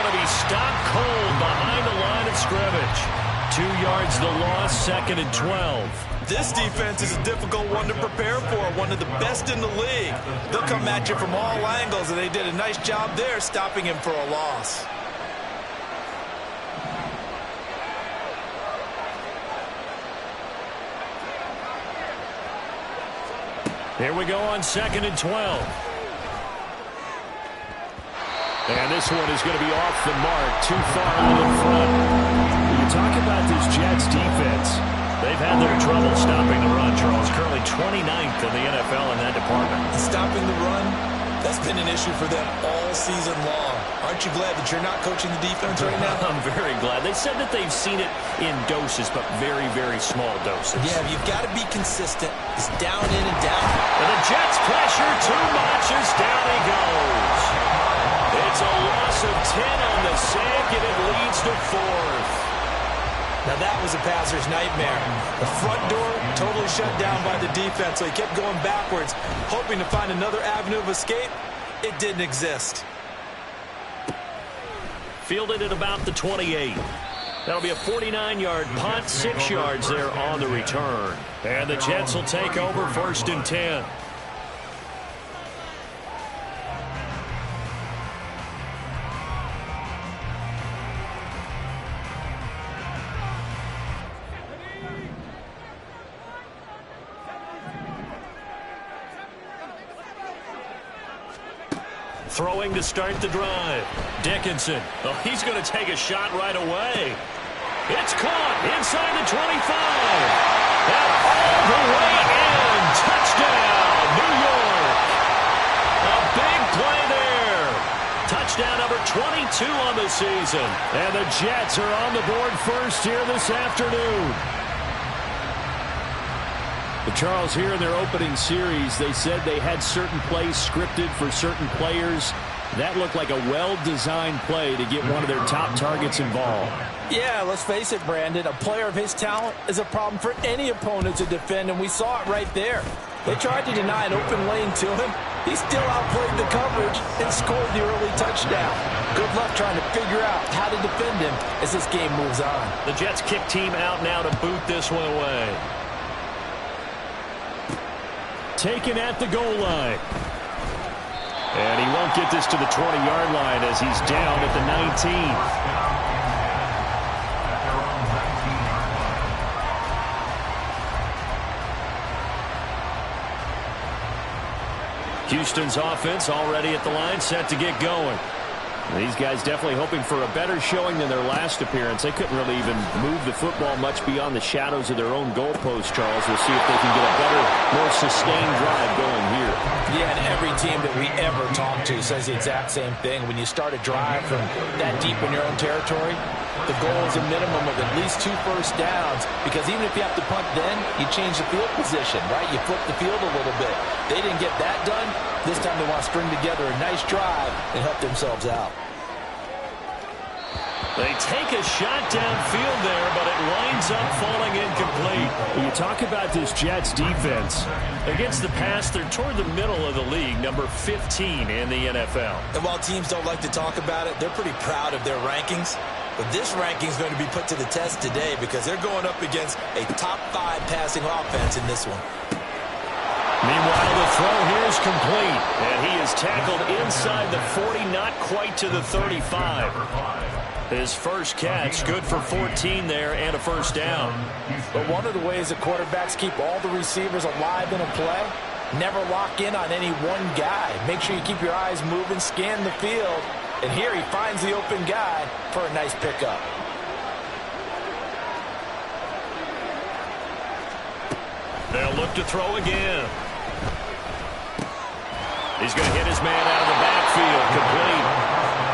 going to be stopped cold behind the line of scrimmage. 2 yards the loss, 2nd and 12. This defense is a difficult one to prepare for, one of the best in the league. They'll come at you from all angles, and they did a nice job there stopping him for a loss. Here we go on 2nd and 12. And this one is going to be off the mark, too far out in front. When you talk about this Jets defense, they've had their trouble stopping the run, Charles. Currently 29th in the NFL in that department. Stopping the run, that's been an issue for them all season long. Aren't you glad that you're not coaching the defense right now? I'm very glad. They said that they've seen it in doses, but very, very small doses. Yeah, you've got to be consistent. It's down in and down. And the Jets pressure too much as down he goes. It's a loss of 10 on the sack, and it leads to 4th. Now that was a passer's nightmare. The front door totally shut down by the defense, so he kept going backwards, hoping to find another avenue of escape. It didn't exist. Fielded at about the 28. That'll be a 49-yard punt, 6 yards there on the return. And the Jets will take over 1st and 10. Throwing to start the drive. Dickinson. Oh, he's going to take a shot right away. It's caught inside the 25. And all the way in. Touchdown, New York. A big play there. Touchdown number 22 on the season. And the Jets are on the board first here this afternoon. But Charles, here in their opening series, they said they had certain plays scripted for certain players. That looked like a well-designed play to get one of their top targets involved. Yeah, let's face it, Brandon. A player of his talent is a problem for any opponent to defend, and we saw it right there. They tried to deny an open lane to him. He still outplayed the coverage and scored the early touchdown. Good luck trying to figure out how to defend him as this game moves on. The Jets kick team out now to boot this one away. Taken at the goal line. And he won't get this to the 20-yard line as he's down at the 19. Houston's offense already at the line, set to get going. These guys definitely hoping for a better showing than their last appearance. They couldn't really even move the football much beyond the shadows of their own goalpost, Charles. We'll see if they can get a better, more sustained drive going here. Yeah, and every team that we ever talk to says the exact same thing. When you start a drive from that deep in your own territory, the goal is a minimum of at least 2 first downs, because even if you have to punt then, you change the field position, right? You flip the field a little bit. They didn't get that done. This time they want to string together a nice drive and help themselves out. They take a shot downfield there, but it winds up falling incomplete. When you talk about this Jets defense, against the pass, they're toward the middle of the league, number 15 in the NFL. And while teams don't like to talk about it, they're pretty proud of their rankings. But this ranking is going to be put to the test today because they're going up against a top 5 passing offense in this one. Meanwhile, the throw here is complete, and he is tackled inside the 40, not quite to the 35. His first catch, good for 14 there and a first down. But one of the ways that quarterbacks keep all the receivers alive in a play, never lock in on any one guy. Make sure you keep your eyes moving, scan the field, and here he finds the open guy for a nice pickup. They'll look to throw again. He's going to hit his man out of the backfield, complete.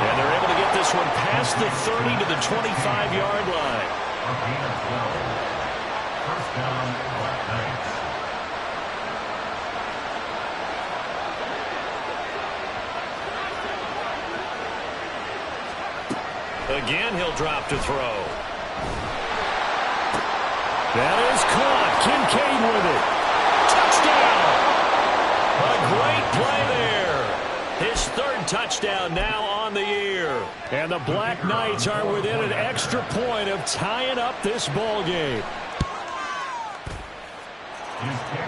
And they're able to get this one past the 30 to the 25-yard line. Again, he'll drop to throw. That is caught. Kincaid with it. Touchdown! A great play there. His third touchdown now on the year. And the Black Knights are within an extra point of tying up this ball game.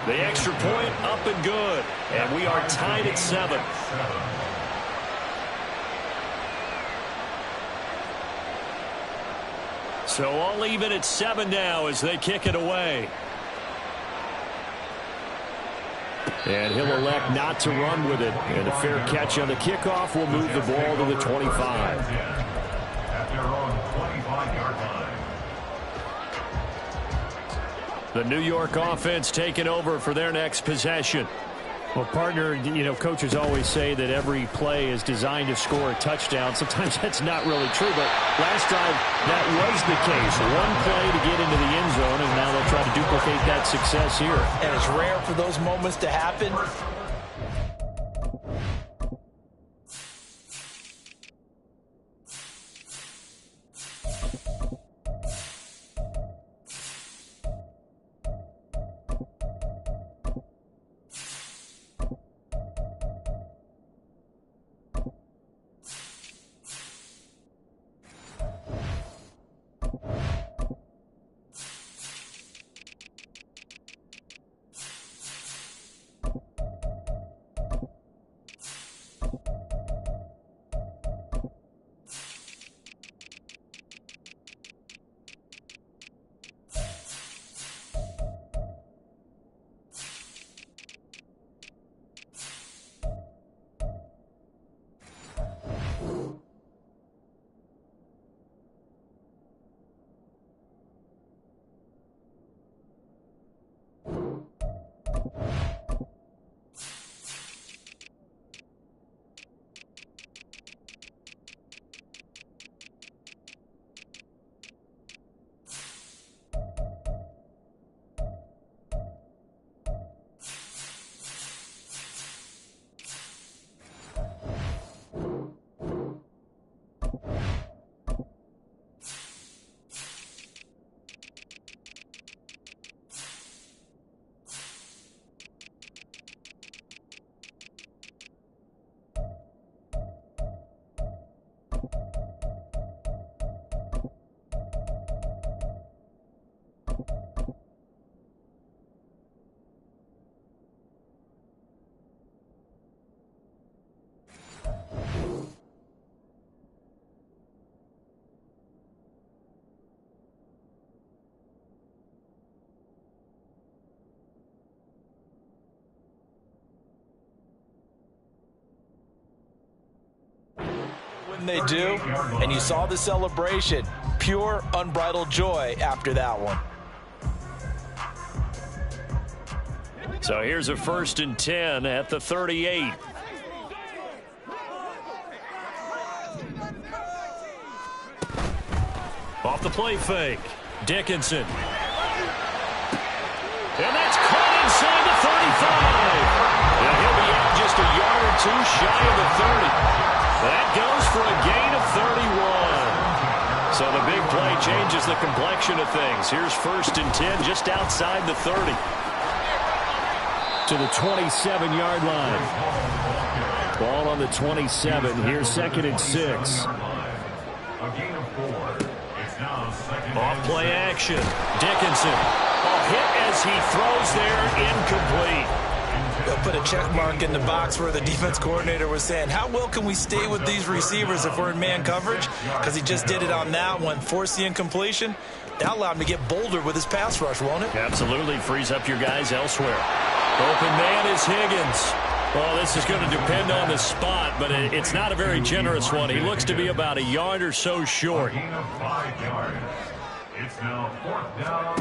The extra point up and good. And we are tied at 7. So all even at 7 now as they kick it away. And he'll elect not to run with it. And a fair catch on the kickoff will move the ball to the 25. At their own 25-yard line. The New York offense taking over for their next possession. Well, partner, coaches always say that every play is designed to score a touchdown. Sometimes that's not really true, but last drive, that was the case. One play to get into the end zone, and now they'll try to duplicate that success here. And it's rare for those moments to happen. When they do, and you saw the celebration, pure, unbridled joy after that one. So here's a 1st and 10 at the 38. Off the play fake. Dickinson. And that's caught inside the 35. And he'll be out just a yard or two shy of the 30. That goes for a gain of 31. So the big play changes the complexion of things. Here's 1st and 10 just outside the 30. To the 27-yard line. Ball on the 27. Here's 2nd and 6. A gain of 4. It's now 2nd. Off play action. Dickinson. A hit as he throws there, incomplete. They'll put a check mark in the box where the defense coordinator was saying, how well can we stay with these receivers if we're in man coverage? Because he just did it on that one, forced the incompletion. That allowed him to get bolder with his pass rush, won't it? Absolutely frees up your guys elsewhere. Open man is Higgins. Well, this is going to depend on the spot, but it's not a very generous one. He looks to be about a yard or so short. A gain of 5 yards. It's now 4th down.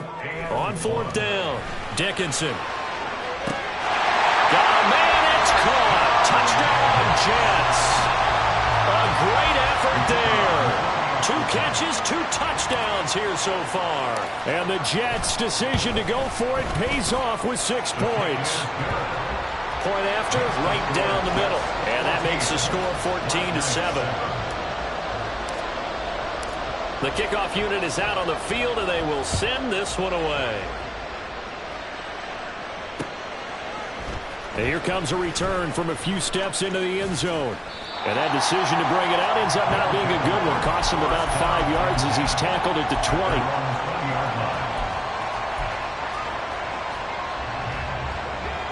On 4th down, Dickinson. Got a man, it's caught. Touchdown, Jets. A great effort there. 2 catches, 2 touchdowns here so far. And the Jets' decision to go for it pays off with 6 points. Point after, right down the middle. And that makes the score 14-7. The kickoff unit is out on the field, and they will send this one away. And here comes a return from a few steps into the end zone. And that decision to bring it out ends up not being a good one. Costs him about 5 yards as he's tackled at the 20.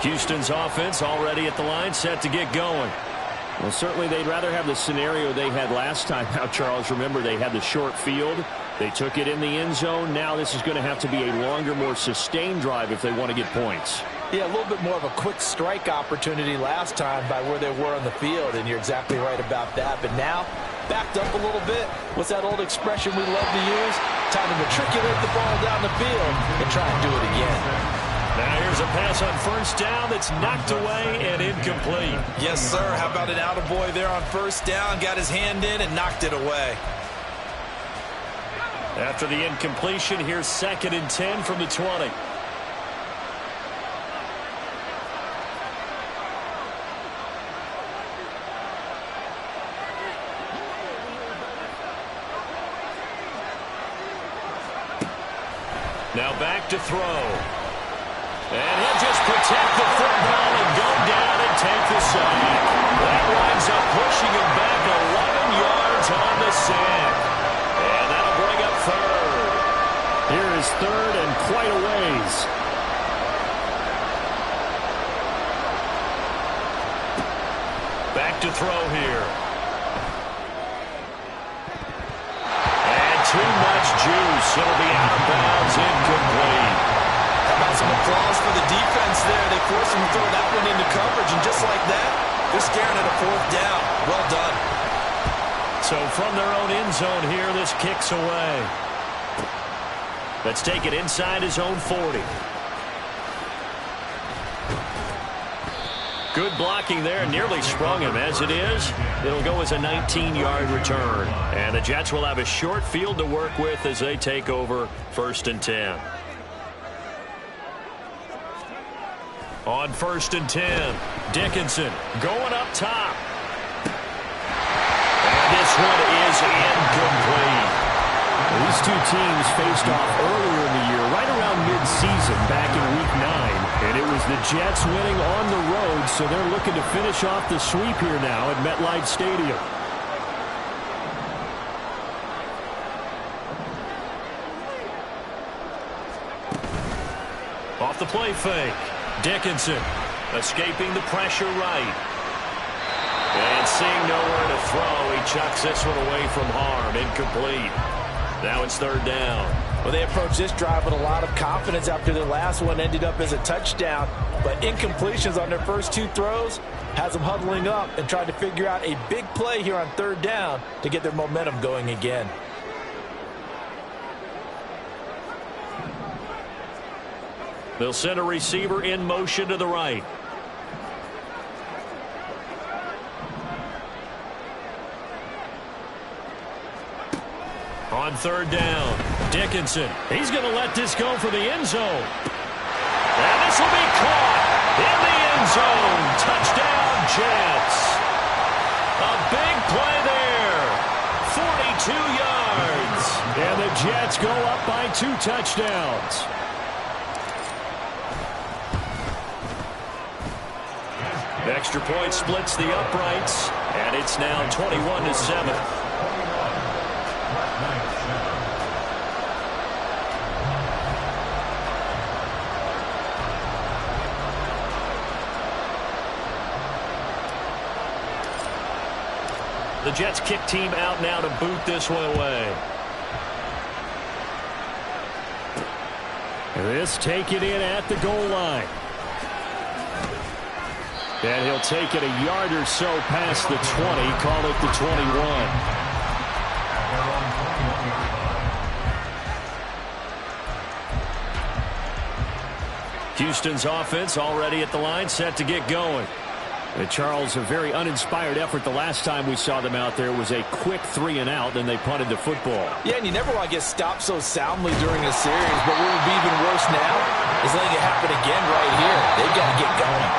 Houston's offense already at the line, set to get going. Well, certainly they'd rather have the scenario they had last time out, Charles. Remember, they had the short field. They took it in the end zone. Now this is going to have to be a longer, more sustained drive if they want to get points. Yeah, a little bit more of a quick strike opportunity last time by where they were on the field, and you're exactly right about that. But now, backed up a little bit. What's that old expression we love to use? Time to matriculate the ball down the field and try and do it again. Now here's a pass on first down that's knocked away and incomplete. Yes, sir. How about an attaboy there on first down? Got his hand in and knocked it away. After the incompletion, here's 2nd and 10 from the 20. Now back to throw. And he'll just protect the football and go down and take the sack. That winds up pushing him back 11 yards on the sack. And that'll bring up 3rd. Here is 3rd and quite a ways. Back to throw here. And too much juice. It'll be out of bounds, incomplete. Some applause for the defense there. They forced him to throw that one into coverage, and just like that, they're staring at a 4th down. Well done. So from their own end zone here, this kicks away. Let's take it inside his own 40. Good blocking there, nearly sprung him. As it is, it'll go as a 19-yard return. And the Jets will have a short field to work with as they take over 1st and 10. On 1st and 10, Dickinson going up top. And this one is incomplete. These two teams faced off earlier in the year, right around mid-season, back in Week 9. And it was the Jets winning on the road, so they're looking to finish off the sweep here now at MetLife Stadium. Off the play fake. Dickinson escaping the pressure right. And seeing nowhere to throw, he chucks this one away from harm. Incomplete. Now it's 3rd down. Well, they approached this drive with a lot of confidence after their last one ended up as a touchdown. But incompletions on their first 2 throws has them huddling up and trying to figure out a big play here on 3rd down to get their momentum going again. They'll send a receiver in motion to the right. On 3rd down, Dickinson. He's going to let this go for the end zone. And this will be caught in the end zone. Touchdown, Jets. A big play there. 42 yards. And the Jets go up by 2 touchdowns. Extra point splits the uprights, and it's now 21-7. The Jets kick team out now to boot this one away. This take it in at the goal line. And he'll take it a yard or so past the 20, call it the 21. Houston's offense already at the line, set to get going. And Charles, a very uninspired effort. The last time we saw them out there was a quick 3-and-out, then they punted the football. Yeah, and you never want to get stopped so soundly during a series, but what would be even worse now is letting it happen again right here. They've got to get going.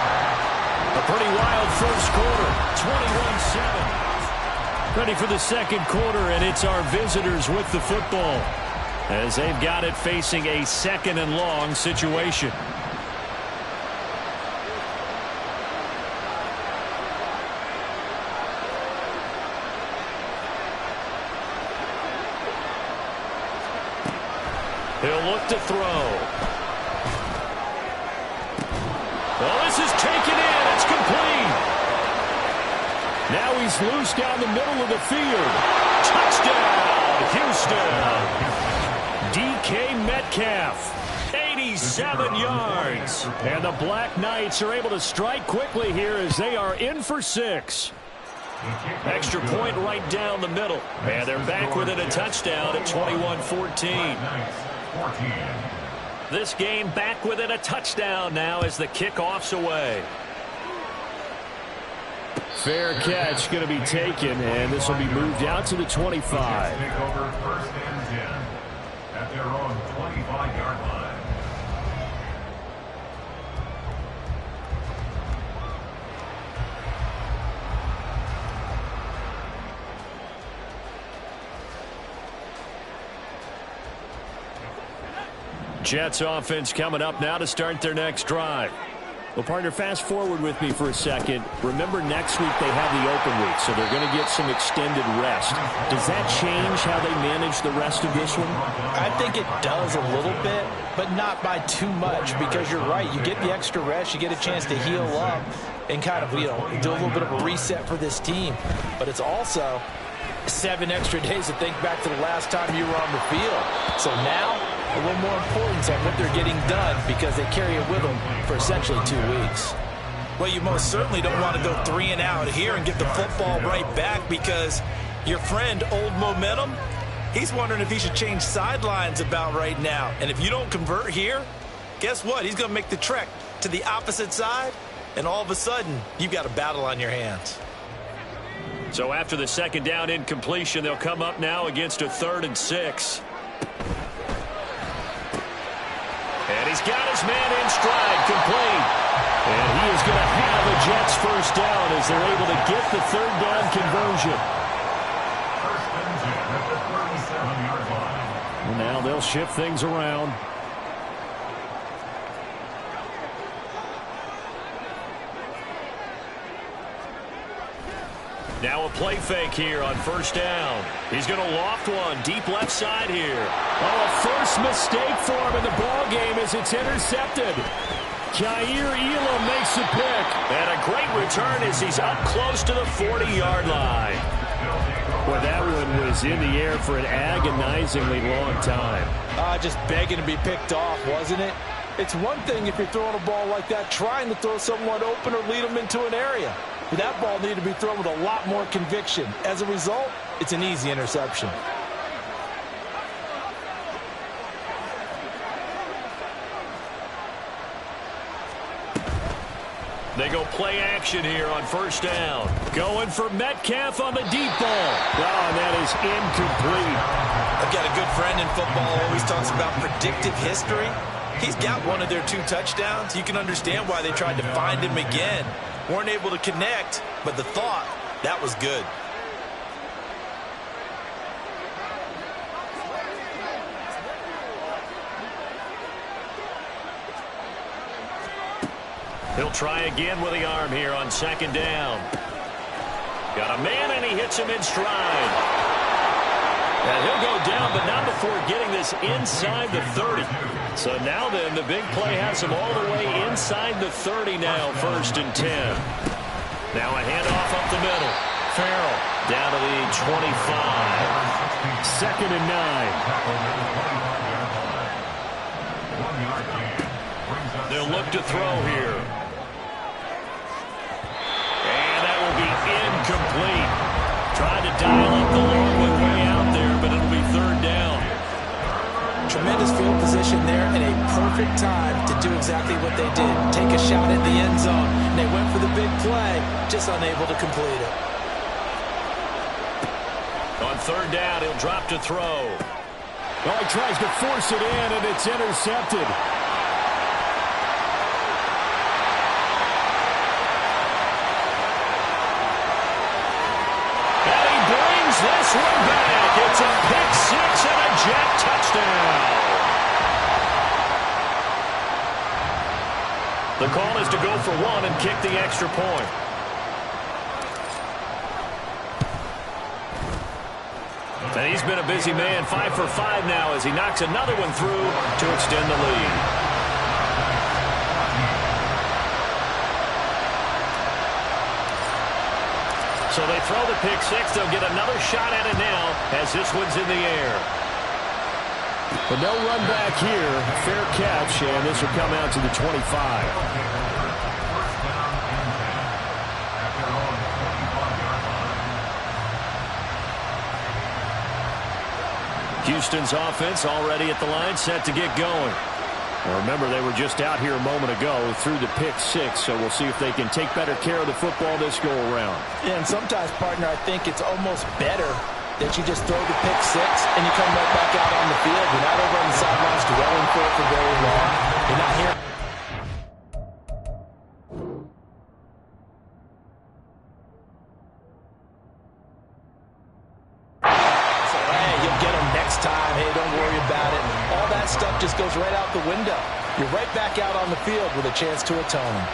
A pretty wild first quarter, 21-7. Ready for the second quarter, and it's our visitors with the football as they've got it facing a 2nd and long situation. He'll look to throw. Well, this is taken in. It's complete. Now he's loose down the middle of the field. Touchdown, Houston. DK Metcalf, 87 yards. And the Black Knights are able to strike quickly here as they are in for 6. Extra point right down the middle. And they're back within a touchdown at 21-14. This game back within a touchdown now as the kickoff's away. Fair catch going to be taken, and this will be moved out to the 25. Take over 1st and 10 at their own 25-yard line. Jets offense coming up now to start their next drive. Well, partner, fast forward with me for a second. Remember, next week they have the open week, so they're going to get some extended rest. Does that change how they manage the rest of this one? I think it does a little bit, but not by too much, because you're right. You get the extra rest, you get a chance to heal up and kind of, do a little bit of a reset for this team. But it's also 7 extra days to think back to the last time you were on the field. So now, a little more importance on what they're getting done because they carry it with them for essentially 2 weeks. Well, you most certainly don't want to go 3 and out here and get the football right back because your friend, Old Momentum, he's wondering if he should change sidelines about right now. And if you don't convert here, guess what? He's going to make the trek to the opposite side, and all of a sudden, you've got a battle on your hands. So after the second down incompletion, they'll come up now against a 3rd and 6. And he's got his man in stride, complete. And he is going to have a Jets first down as they're able to get the 3rd down conversion. 1st and 10 at the 37-yard line. Well, now they'll shift things around. Now a play fake here on 1st down. He's going to loft one deep left side here. Oh, a first mistake for him in the ball game as it's intercepted. Kaiir Elam makes the pick. And a great return as he's up close to the 40-yard line. Well, that one was in the air for an agonizingly long time. Just begging to be picked off, wasn't it? It's one thing if you're throwing a ball like that, trying to throw someone open or lead them into an area. But that ball needed to be thrown with a lot more conviction. As a result, it's an easy interception. They go play action here on 1st down. Going for Metcalf on the deep ball. Oh, and that is incomplete. I've got a good friend in football who always talks about predictive history. He's got one of their 2 touchdowns. You can understand why they tried to find him again. Weren't able to connect, but the thought, that was good. He'll try again with the arm here on 2nd down. Got a man, and he hits him in stride. And he'll go down, but not before getting this inside the 30. So now then, the big play has him all the way inside the 30 now, 1st and 10. Now a handoff up the middle. Farrell down to the 25. 2nd and 9. They'll look to throw here. And that will be incomplete. Tried to dial up the long way out there, but it'll be 3rd down. Tremendous field position there and a perfect time to do exactly what they did. Take a shot at the end zone. And they went for the big play, just unable to complete it. On 3rd down, he'll drop to throw. Well, he tries to force it in, and it's intercepted. And he brings this one back. It's a pick 6 and a Jet touchdown. The call is to go for 1 and kick the extra point. And he's been a busy man, 5 for 5 now as he knocks another one through to extend the lead. So they throw the pick six. They'll get another shot at it now as this one's in the air. But no run back here. Fair catch, and this will come out to the 25. Houston's offense already at the line, set to get going. Now remember, they were just out here a moment ago through the pick six, so we'll see if they can take better care of the football this go-around. Yeah, and sometimes, partner, I think it's almost better that you just throw the pick six and you come right back out on the field. You're not over on the sidelines dwelling for it for very long. You're not here. So, hey, you'll get them next time. Hey, don't worry about it. All that stuff just goes right out the window. You're right back out on the field with a chance to atone.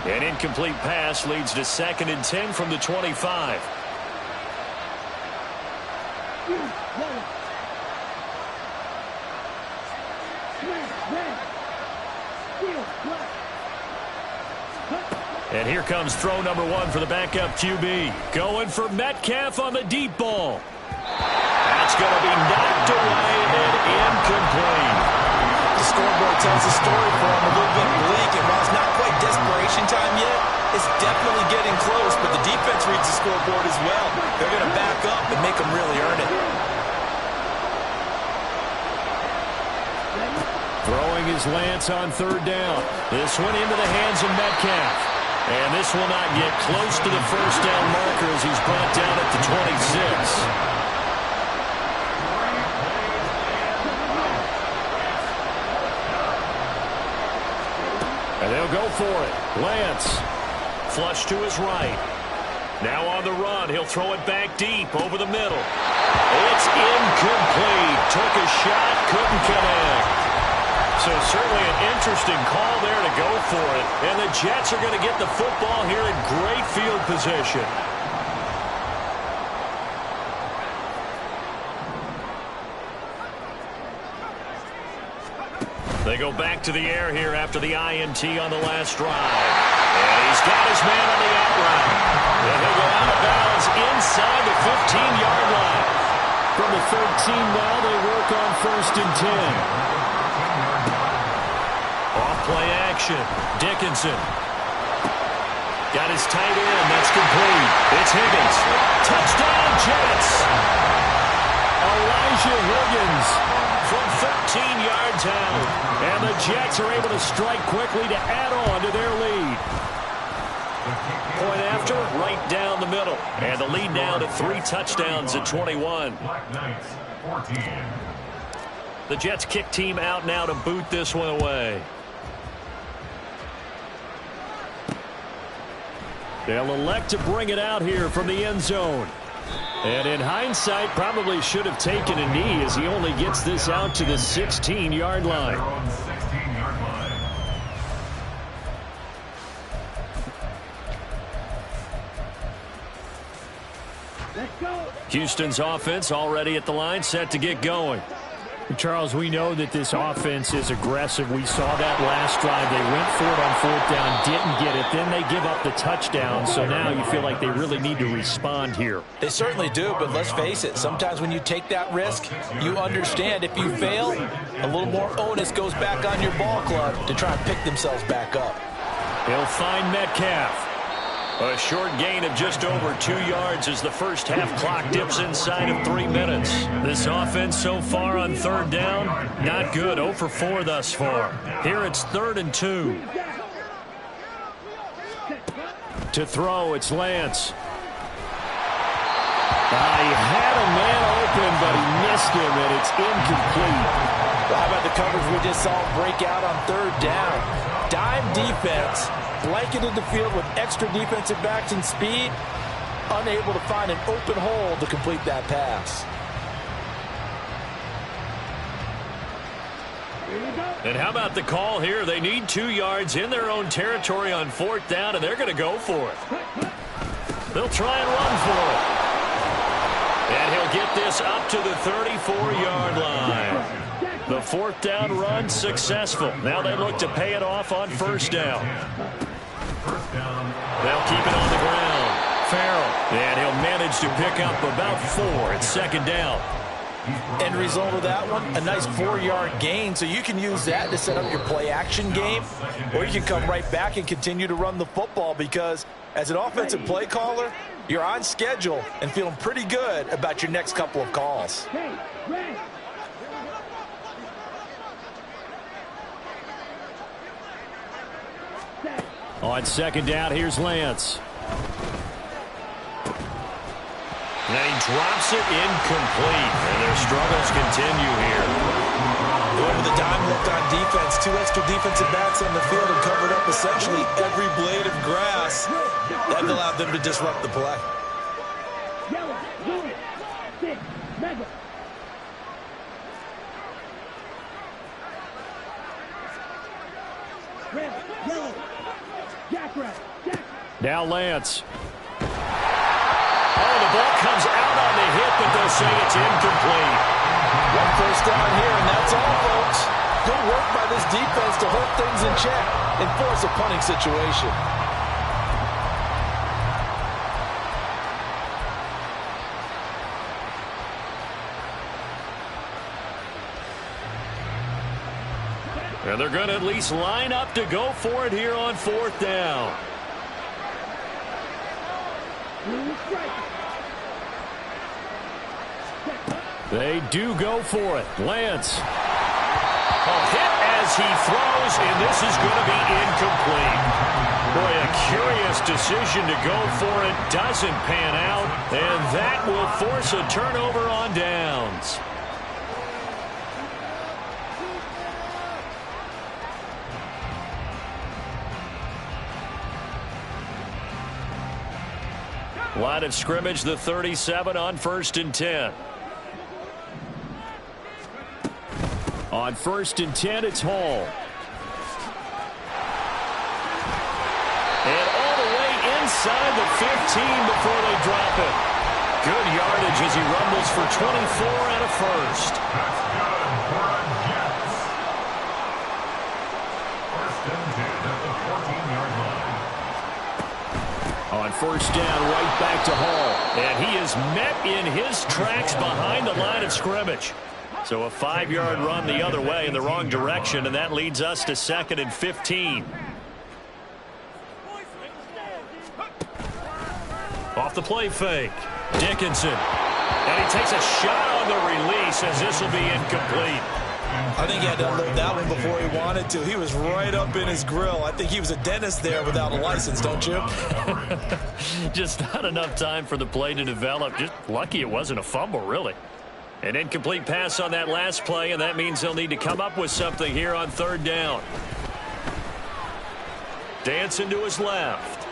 An incomplete pass leads to 2nd and 10 from the 25. And here comes throw number 1 for the backup QB. Going for Metcalf on the deep ball. That's going to be knocked away and incomplete. The scoreboard tells the story for him, a little bit bleak, and while it's not quite desperation time yet, it's definitely getting close, but the defense reads the scoreboard as well. They're going to back up and make them really earn it. Throwing his Lance on 3rd down. This one into the hands of Metcalf. And this will not get close to the first down marker as he's brought down at the 26. And they'll go for it. Lance. Flush to his right. Now on the run. He'll throw it back deep over the middle. It's incomplete. Took a shot. Couldn't connect. So certainly an interesting call there to go for it. And the Jets are going to get the football here in great field position. They go back to the air here after the INT on the last drive. And he's got his man on the out route. And he'll go out of bounds inside the 15-yard line. From the 13 now, they work on 1st and 10. Off-play action. Dickinson. Got his tight end. That's complete. It's Higgins. Touchdown, Jets. Elijah Higgins from 13 yards out. And the Jets are able to strike quickly to add on to their lead. Point after, right down the middle. And the lead now to 3 touchdowns at 21. Black Knights, 14. The Jets kick team out now to boot this one away. They'll elect to bring it out here from the end zone. And in hindsight, probably should have taken a knee as he only gets this out to the 16-yard line. They're on the 16-yard line. Houston's offense already at the line, set to get going. Charles, we know that this offense is aggressive. We saw that last drive. They went for it on 4th down, didn't get it. Then they give up the touchdown. So now you feel like they really need to respond here. They certainly do, but let's face it. Sometimes when you take that risk, you understand if you fail, a little more onus goes back on your ball club to try and pick themselves back up. He'll find Metcalf. A short gain of just over 2 yards as the first half clock dips inside of 3 minutes. This offense so far on 3rd down, not good. 0 for 4 thus far. Here it's 3rd and 2. To throw, it's Lance. He had a man open, but he missed him, and it's incomplete. Well, how about the coverage we just saw break out on 3rd down? Dime defense. Blanketed the field with extra defensive backs and speed, unable to find an open hole to complete that pass. And how about the call here? They need 2 yards in their own territory on 4th down, and they're going to go for it. They'll try and run for it. And he'll get this up to the 34-yard line. The 4th down run successful. Now they look to pay it off on 1st down. They'll keep it on the ground. Farrell. And he'll manage to pick up about 4 at 2nd down. End result of that one, a nice 4-yard gain. So you can use that to set up your play-action game, or you can come right back and continue to run the football because as an offensive play caller, you're on schedule and feeling pretty good about your next couple of calls. On 2nd down, here's Lance. And he drops it incomplete, and their struggles continue here. Going with the dime look on defense, 2 extra defensive backs on the field and covered up essentially every blade of grass. That allowed them to disrupt the play. Now Lance. Oh, the ball comes out on the hit, but they'll say it's incomplete. 1 first down here, and that's all, folks. Good work by this defense to hold things in check and force a punting situation. And they're going to at least line up to go for it here on 4th down. They do go for it. Lance. A hit as he throws, and this is going to be incomplete. Boy, a curious decision to go for it. Doesn't pan out, and that will force a turnover on downs. Line of scrimmage, the 37 on 1st and 10. On 1st and 10, it's Hall. And all the way inside the 15 before they drop it. Good yardage as he rumbles for 24 and a first. That's good for a Jets. 1st and 10 at the 14-yard line. On 1st down, right back to Hall. And he is met in his tracks behind the line of scrimmage. So a 5-yard run the other way in the wrong direction, and that leads us to 2nd and 15. Off the play fake, Dickinson. And he takes a shot on the release as this will be incomplete. I think he had to unload that one before he wanted to. He was right up in his grill. I think he was a dentist there without a license, don't you? Just not enough time for the play to develop. Just lucky it wasn't a fumble, really. An incomplete pass on that last play, and that means they'll need to come up with something here on 3rd down. Dancing to his left.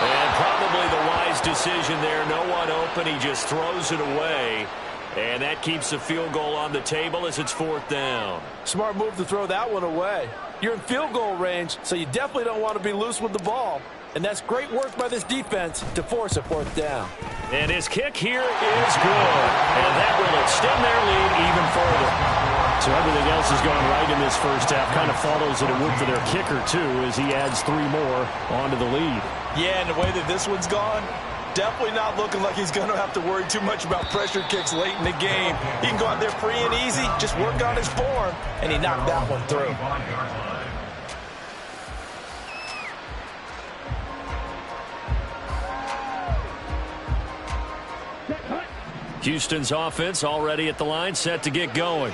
And probably the wise decision there. No one open. He just throws it away. And that keeps the field goal on the table as it's 4th down. Smart move to throw that one away. You're in field goal range, so you definitely don't want to be loose with the ball. And that's great work by this defense to force a 4th down. And his kick here is good. And that will extend their lead even further. So everything else has gone right in this first half. Kind of follows that it would for their kicker, too, as he adds 3 more onto the lead. Yeah, and the way that this one's gone, definitely not looking like he's going to have to worry too much about pressure kicks late in the game. He can go out there free and easy, just work on his form, and he knocked that one through. 25-yard line. Houston's offense already at the line, set to get going.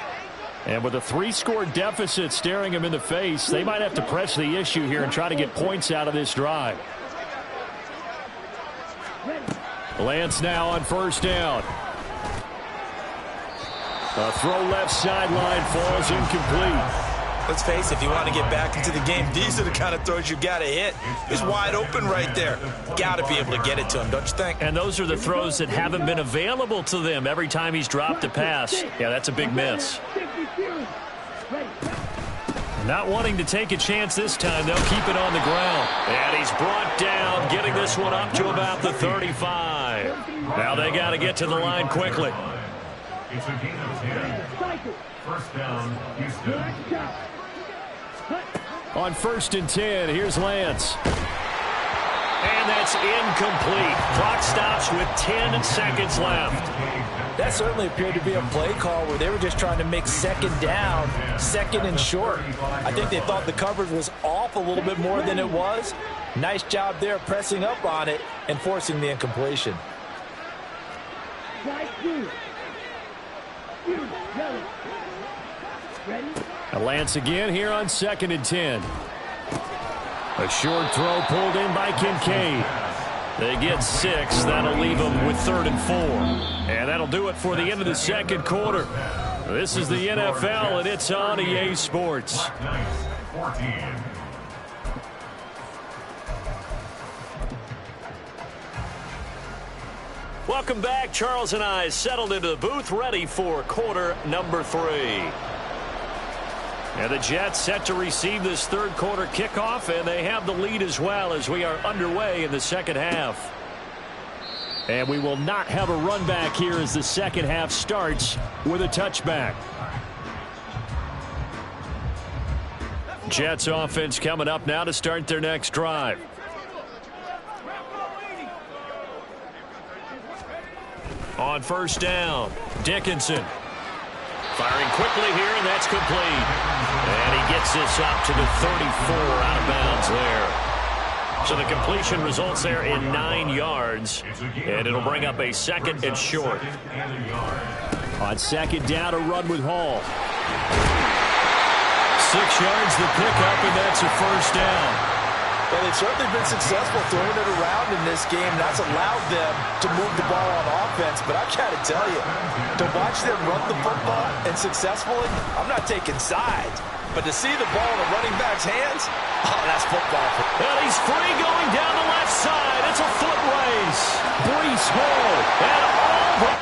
And with a 3-score deficit staring him in the face, they might have to press the issue here and try to get points out of this drive. Lance now on 1st down. A throw left sideline falls incomplete. Let's face it, if you want to get back into the game, these are the kind of throws you got to hit. He's wide open right there. Got to be able to get it to him, don't you think? And those are the throws that haven't been available to them every time he's dropped a pass. Yeah, that's a big miss. Not wanting to take a chance this time. They'll keep it on the ground. And he's brought down, getting this one up to about the 35. Now they got to get to the line quickly. It's a gain of 10. First down, Houston. On 1st and 10, here's Lance. And that's incomplete. Clock stops with 10 seconds left. That certainly appeared to be a play call where they were just trying to make second down, second and short. I think they thought the coverage was off a little bit more than it was. Nice job there pressing up on it and forcing the incompletion. A Lance again here on 2nd and 10. A short throw pulled in by Kincaid. They get 6. That'll leave them with 3rd and 4. And that'll do it for the end of the second quarter. This is the NFL, and it's on EA Sports. Welcome back. Charles and I settled into the booth, ready for quarter number 3. And the Jets set to receive this third quarter kickoff, and they have the lead as well as we are underway in the second half. And we will not have a run back here as the second half starts with a touchback. Jets offense coming up now to start their next drive. On 1st down, Dickinson. Firing quickly here, and that's complete. And he gets this up to the 34 out of bounds there. So the completion results there in 9 yards, and it'll bring up a 2nd and short. On 2nd down, a run with Hall. 6 yards the pickup, and that's a 1st down. Well, they've certainly been successful throwing it around in this game. That's allowed them to move the ball on offense. But I've got to tell you, to watch them run the football and successfully, I'm not taking sides. But to see the ball in a running back's hands, oh, that's football. And he's free going down the left side. It's a foot race. Breece Hall and all the...